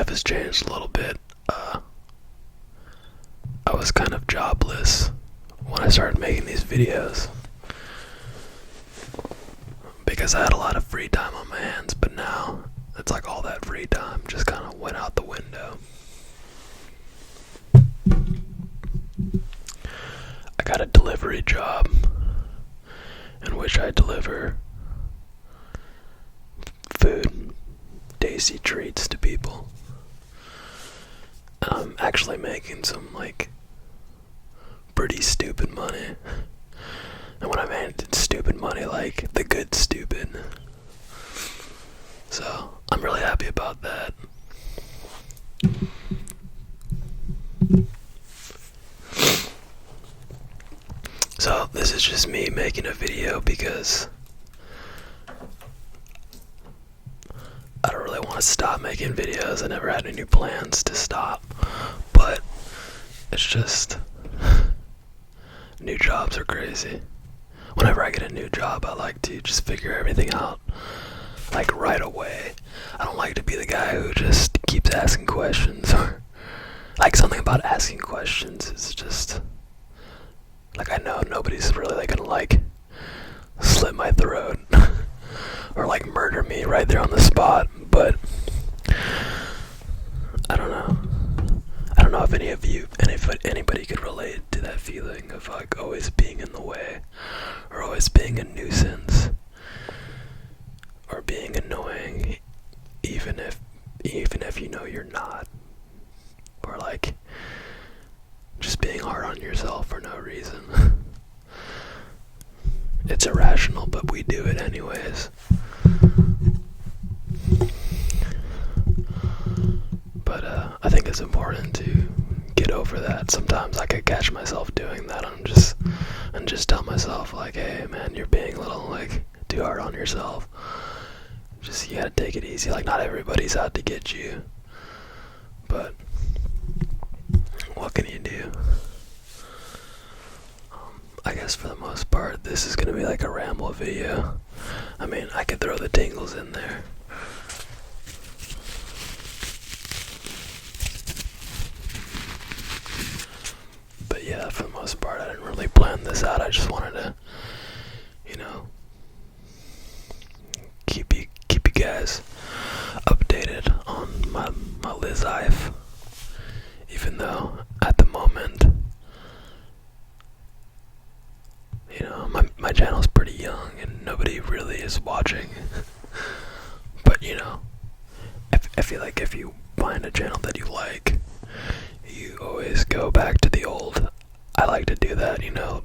life has changed a little bit. I was kind of jobless when I started making these videos because I had a lot of free time on my hands, but now it's like all that free time just kind of went out the window. I got a delivery job in which I deliver food, tasty treats to people. And I'm actually making some pretty stupid money. And when I mean stupid money, like the good stupid. So I'm really happy about that. So this is just me making a video because I don't really want to stop making videos. I never had any plans to stop, but it's just new jobs are crazy. Whenever I get a new job, I like to just figure everything out like right away. I don't like to be the guy who just keeps asking questions, or like something about asking questions is just like, I know nobody's really gonna slit my throat or murder me right there on the spot, but I don't know if anybody could relate to that feeling of always being in the way, or always being a nuisance, or being annoying, even if you know you're not, or just being hard on yourself for no reason. It's irrational, but we do it anyways. But I think it's important to get over that. Sometimes I could catch myself doing that. And just tell myself hey man, you're being a little too hard on yourself. You gotta take it easy. Not everybody's out to get you. But what can you do? I guess for the most part, this is gonna be a ramble video. I mean, I could throw the tingles in there. But yeah, for the most part, I didn't really plan this out. I just wanted to, keep you guys updated on my life. Even though at the moment, my channel's pretty young and nobody really is watching. But I feel like if you find a channel that you like, you always go back to the old. I like to do that,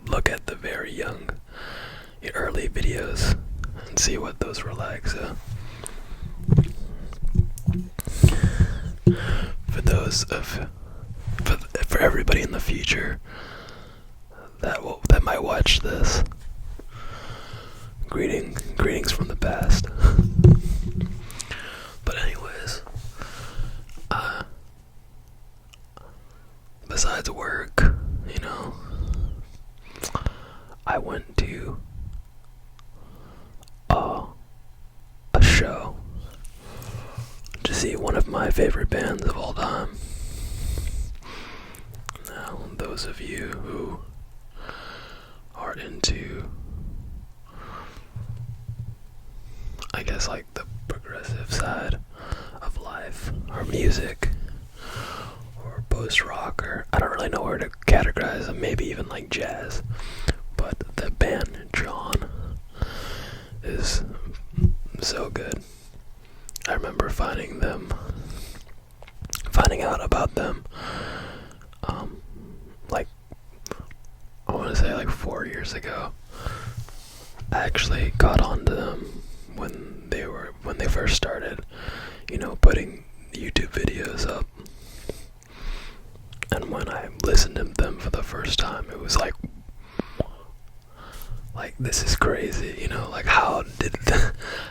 look at the very young, early videos and see what those were like. So for everybody in the future that might watch this, greetings from the past. But anyways, besides work, I went to a show to see one of my favorite bands of all time. Now, those of you who are into, I guess, the progressive side of life, or music, or post-rock, or I don't really know where to categorize them, maybe even jazz, but the band Chon is so good. I remember finding out about them I want to say 4 years ago. I actually got onto them when they first started, putting YouTube videos up. And when I listened to them for the first time, it was this is crazy, how did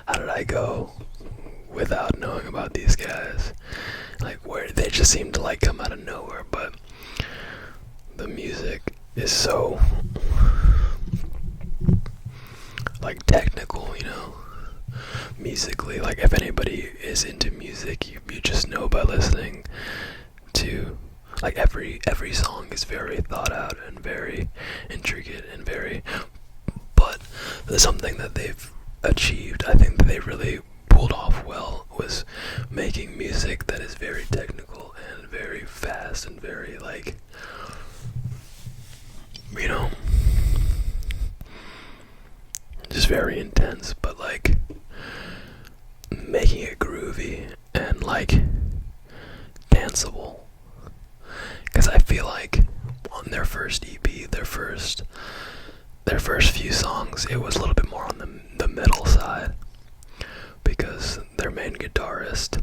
I go without knowing about these guys? Where they just seem to come out of nowhere, but the music is so technical, musically. Like, if anybody is into music, you just know by listening to, like, every song is very thought out and very intricate and very, but there's something that they've achieved, I think that they really pulled off well, was making music that is very technical and very fast and very, like, you know, just very intense, but like making it groovy and like danceable. Because I feel like on their first EP, their first few songs, it was a little bit more on the metal side, because their main guitarist,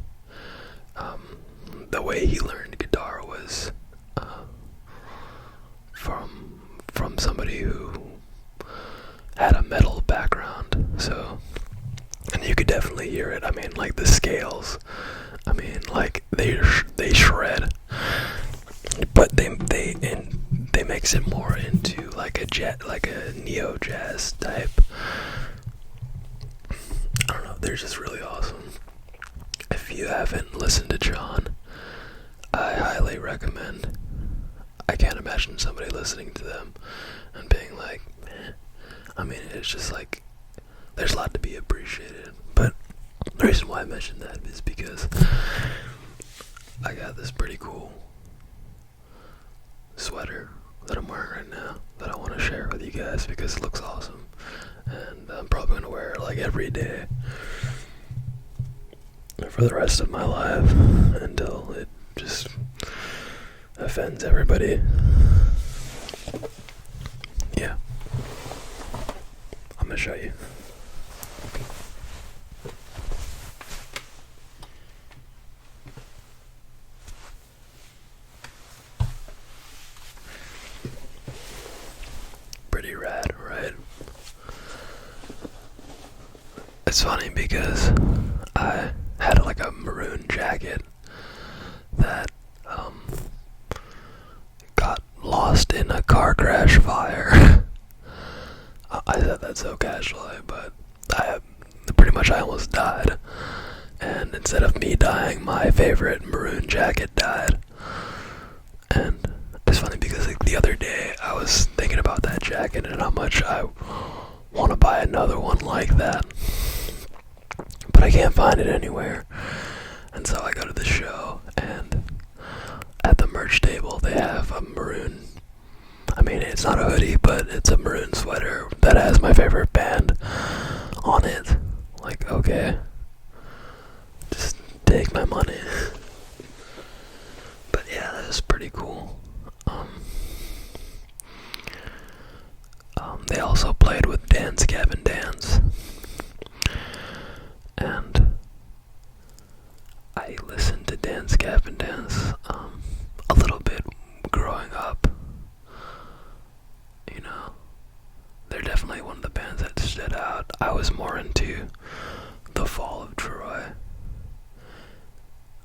the way he learned guitar was from somebody who had a metal background. So, and you could definitely hear it. I mean, like the scales, I mean, like they shred, but they mix it more into like a neo jazz type. I don't know, they're just really awesome. If you haven't listened to Chon, I highly recommend. I can't imagine somebody listening to them and being like, meh. I mean, it's just like, there's a lot to be appreciated. But the reason why I mentioned that is because I got this pretty cool sweater that I'm wearing right now that I want to share with you guys because it looks awesome. And I'm probably going to wear it like every day for the rest of my life until it just offends everybody. Yeah. I'm gonna show you. Pretty rad, right? It's funny because I had like a maroon jacket that got lost in a car crash fire. I said that so casually, but I almost died. And instead of me dying, my favorite maroon jacket died. And it's funny because like the other day I was thinking about that jacket and how much I want to buy another one like that, but I can't find it anywhere. And so I go to the show, and at the merch table they have a maroon, I mean, it's not a hoodie, but it's a maroon sweater that has my favorite band on it. Like, okay, just take my money. But yeah, that is pretty cool. They also played with Dance Gavin Dance, and I listened to Dance Gavin Dance a little bit growing up. You know, they're definitely one of the bands that stood out. I was more into The Fall of Troy.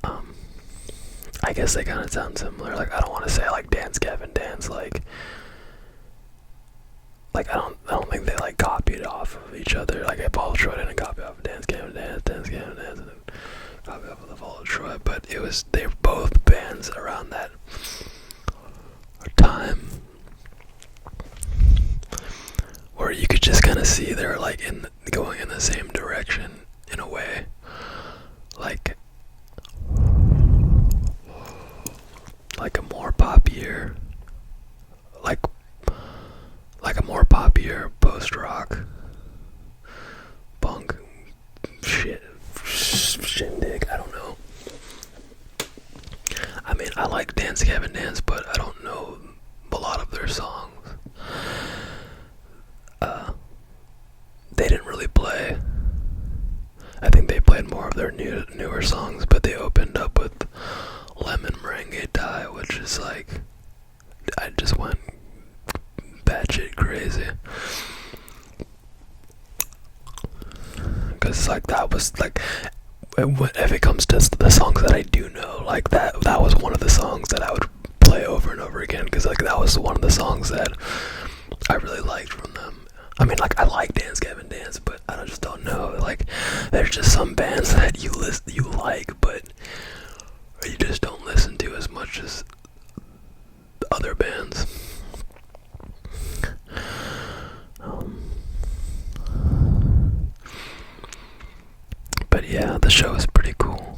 I guess they kind of sound similar. Like, I don't want to say like Dance Gavin Dance, like I don't think they like copied off of each other. Like, Fall of Troy didn't copy off of Dance Gavin Dance, and then copy off of The Fall of Troy, but they were both bands around that time where you could just kind of see they're like going in the same direction in a way, like a more poppier, like a more poppier post-rock punk shindig. I don't know. I mean, I like Dance Gavin Dance, but I don't know a lot of their songs. They didn't really play. I think they played more of their newer songs, but they opened up with Lemon Merengue Die, which is like, I just went batshit crazy. Because like that was like, if it comes to the songs that I do know, like that was one of the songs that I would play over and over again, because like that was one of the songs that I really liked from them. I mean, like, I like Dance Gavin Dance, but I just don't know, like, there's just some bands that you like, but you just don't listen to as much as other bands. But yeah, the show is pretty cool.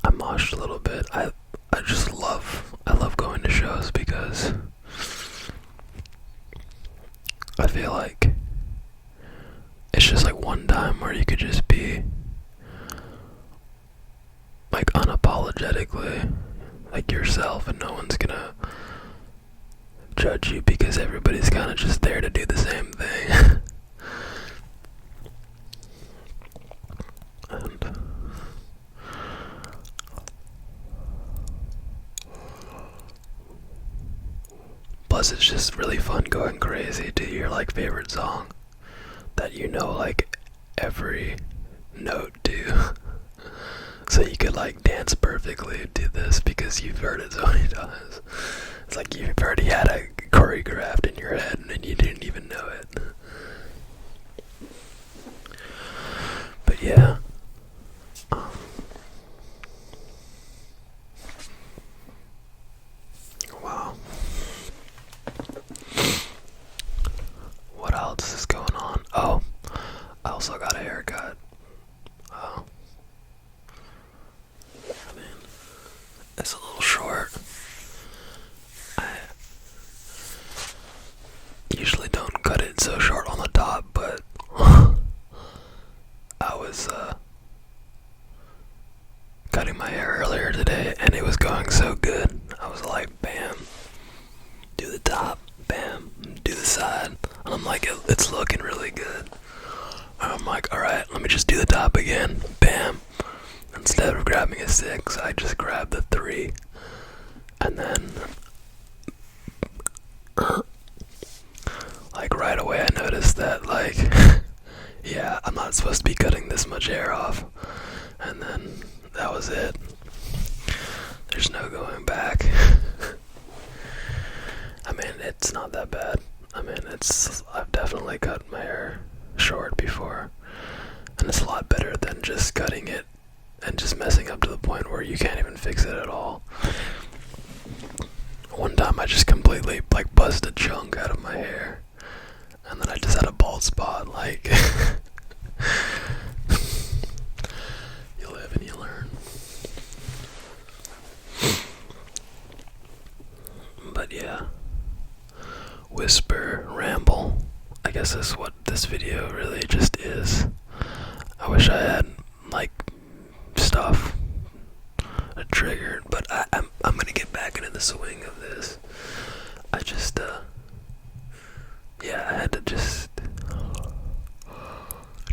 I moshed a little bit. I love going to shows because I feel like it's just like one time where you could just be like unapologetically like yourself, and no one's gonna judge you because everybody's kind of just there to do the same thing. And plus it's just really fun going crazy to your like favorite song that you know like every note to. So you could like dance perfectly to this because you've heard it so many times. It's like you've already had it choreographed in your head and you didn't even know it. But yeah. Wow. What else is going on? Oh, I also got a haircut. Oh. I mean, it's a little short. I usually don't cut it so short on the top, but I was cutting my hair earlier today and it was going so good. I was like, bam, do the top, bam, do the side. And I'm like, it's looking really good. And I'm like, alright, let me just do the top again, bam. Instead of grabbing a 6, I just grabbed the 3. And then like right away I noticed that like yeah, I'm not supposed to be cutting this much hair off. And then that was it. There's no going back. I mean, it's not that bad. I mean, I've definitely cut my hair short before, and it's a lot better than just cutting it and just messing up to the point where you can't even fix it at all. One time I just completely like buzzed a chunk out of my hair, and then I just had a bald spot. Like you live and you learn. But yeah, whisper, ramble, I guess that's what this video really just is. I wish I had like stuff triggered, but I'm gonna get back into the swing of this. I just yeah, I had to just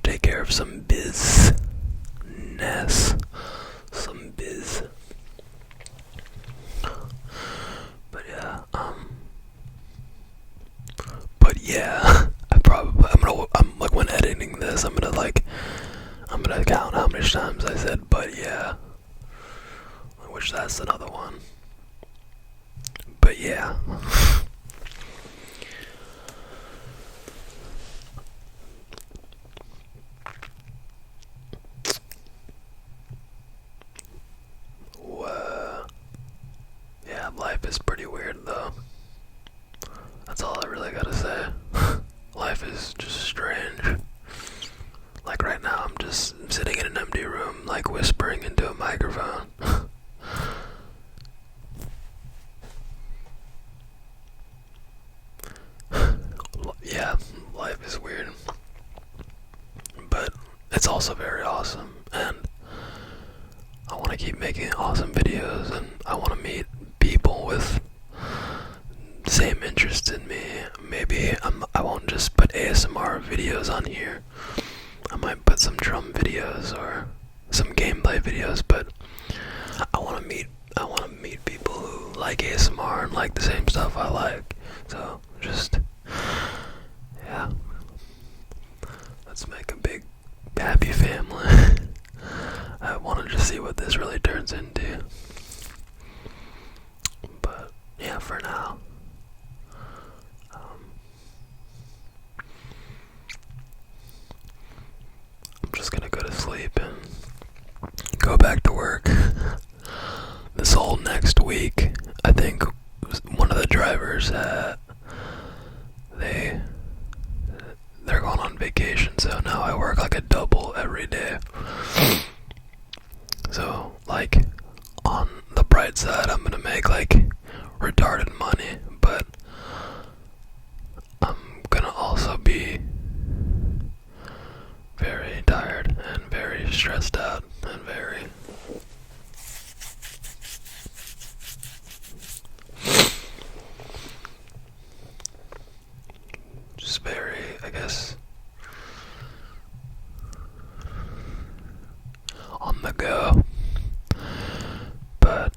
take care of some business. Some biz. But yeah, I'm like when editing this, I'm gonna count how many times I said but yeah. Which that's another one. But yeah. Yeah, life is pretty weird though. That's all I really gotta say. Life is just strange. Like right now I'm just sitting in an empty room, like whispering into a microphone. Yeah, life is weird. But it's also very awesome, and I want to keep making awesome videos, and I want to meet people with the same interests in me. Maybe I won't just put ASMR videos on here. I might put some drum videos or some gameplay videos, but I want to meet people who like ASMR and like the same stuff I like. So just yeah, let's make a big happy family. I wanted to see what this really turns into. But yeah, for now, sleep and go back to work. This whole next week, I think one of the drivers they're going on vacation, so now I work like a double every day. So, like, on the bright side, I'm gonna make like retarded money, but I'm gonna also be very tired and very stressed out and very just very, I guess, on the go. But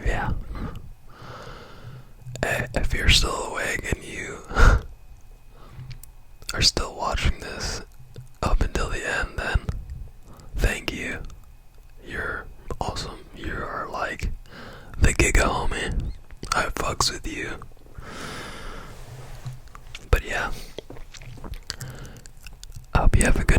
yeah, if you're still awake and you are still watching this up until the end, then thank you. You're awesome. You are like the giga homie. I fucks with you. But yeah, I hope you have a good